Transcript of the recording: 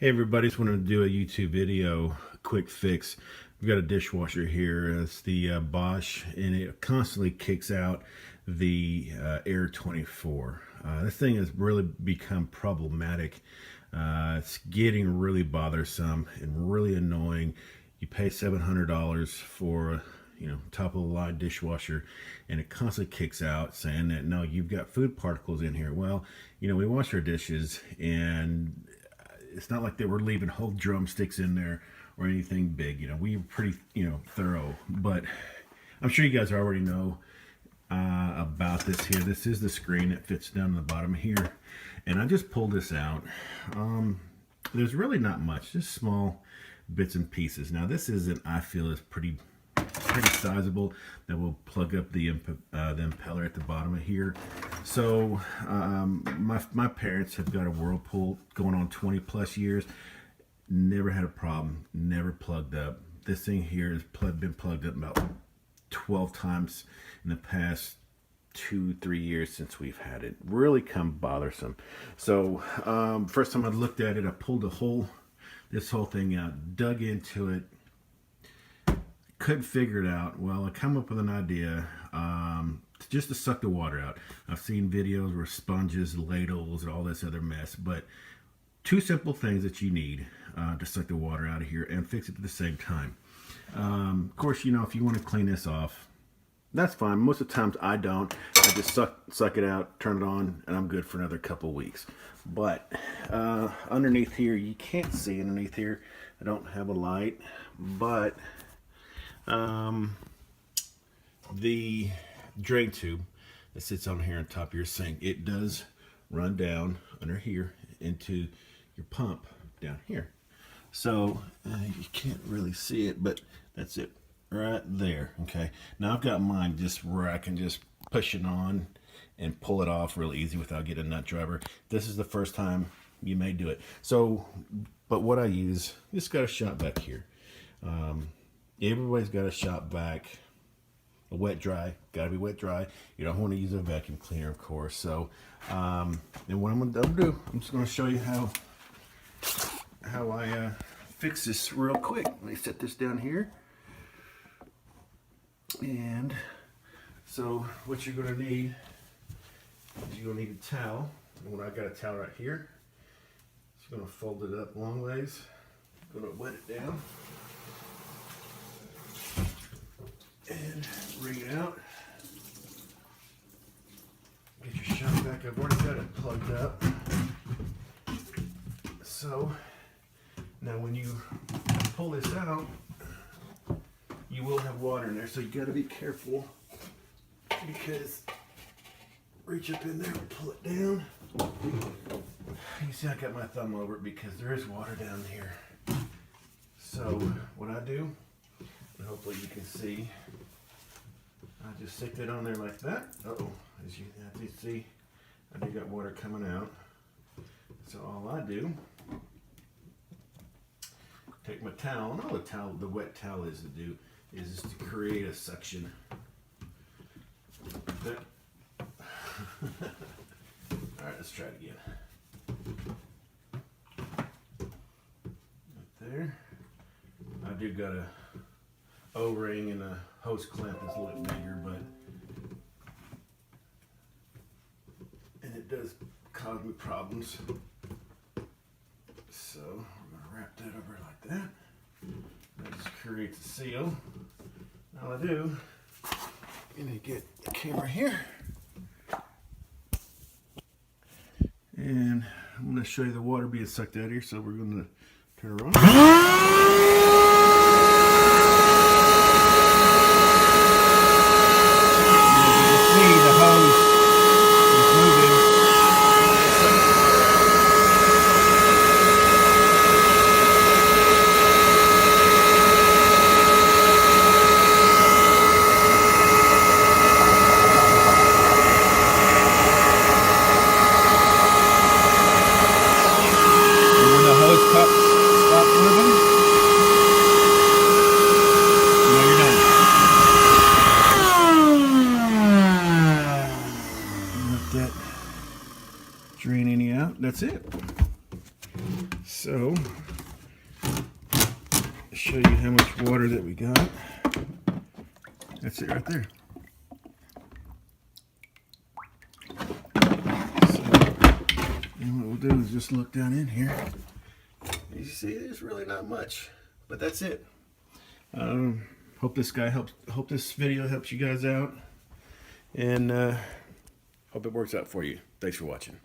Hey everybody, just wanted to do a YouTube video, quick fix. We've got a dishwasher here. It's the Bosch, and it constantly kicks out the E24. This thing has really become problematic. It's getting really bothersome and really annoying. You pay $700 for top of the line dishwasher, and it constantly kicks out saying that no, you've got food particles in here. Well, we wash our dishes, and it's not like they were leaving whole drumsticks in there or anything big. We were pretty thorough, but I'm sure you guys already know about this here. This is the screen that fits down the bottom here, and I just pulled this out. There's really not much, just small bits and pieces. Now this I feel is pretty sizable. That will plug up the impeller at the bottom of here. So my parents have got a Whirlpool going on 20 plus years. Never had a problem, never plugged up. This thing here has been plugged up about 12 times in the past 2-3 years since we've had it. Really come bothersome. So first time I looked at it, I pulled this whole thing out, dug into it, couldn't figure it out. Well, I come up with an idea just to suck the water out. I've seen videos where sponges, ladles, and all this other mess, but two simple things that you need to suck the water out of here and fix it at the same time. Of course, if you want to clean this off, that's fine. Most of the times I don't. I just suck it out, turn it on, and I'm good for another couple weeks. But underneath here, you can't see underneath here. I don't have a light, but the drain tube that sits on here on top of your sink, it does run down under here into your pump down here. So you can't really see it, but that's it right there. Okay, now I've got mine just where I can just push it on and pull it off real easy without getting a nut driver. This is the first time you may do it. So, but what I use, just got a shop back here. Everybody's got a shop vac, a wet dry, gotta be wet dry. You don't want to use a vacuum cleaner, of course. So, and what I'm gonna do, I'm just gonna show you how I fix this real quick. Let me set this down here. And so, what you're gonna need is you're gonna need a towel. And when I got a towel right here, just gonna fold it up long ways. Gonna wet it down. And wring it out. Get your shop vac. I've already got it plugged up. So now when you pull this out, you will have water in there. So you got to be careful, because reach up in there and pull it down. You see I got my thumb over it because there is water down here. So what I do, and hopefully you can see, I just stick that on there like that. As you see, I do got water coming out. So all I do, take my towel, and all the wet towel is to do is to create a suction. Like that. All right, let's try it again. Right there. I do got a O-ring and a hose clamp that's a little bigger, and it does cause me problems. So I'm gonna wrap that over like that. That just creates a seal. Now I do, I'm gonna get the camera here, and I'm gonna show you the water being sucked out here. So we're gonna turn it on. Drain any out. That's it. So, to show you how much water that we got. That's it right there. So, and what we'll do is just look down in here. As you see, there's really not much, but that's it. Hope this video helps you guys out, and hope it works out for you. Thanks for watching.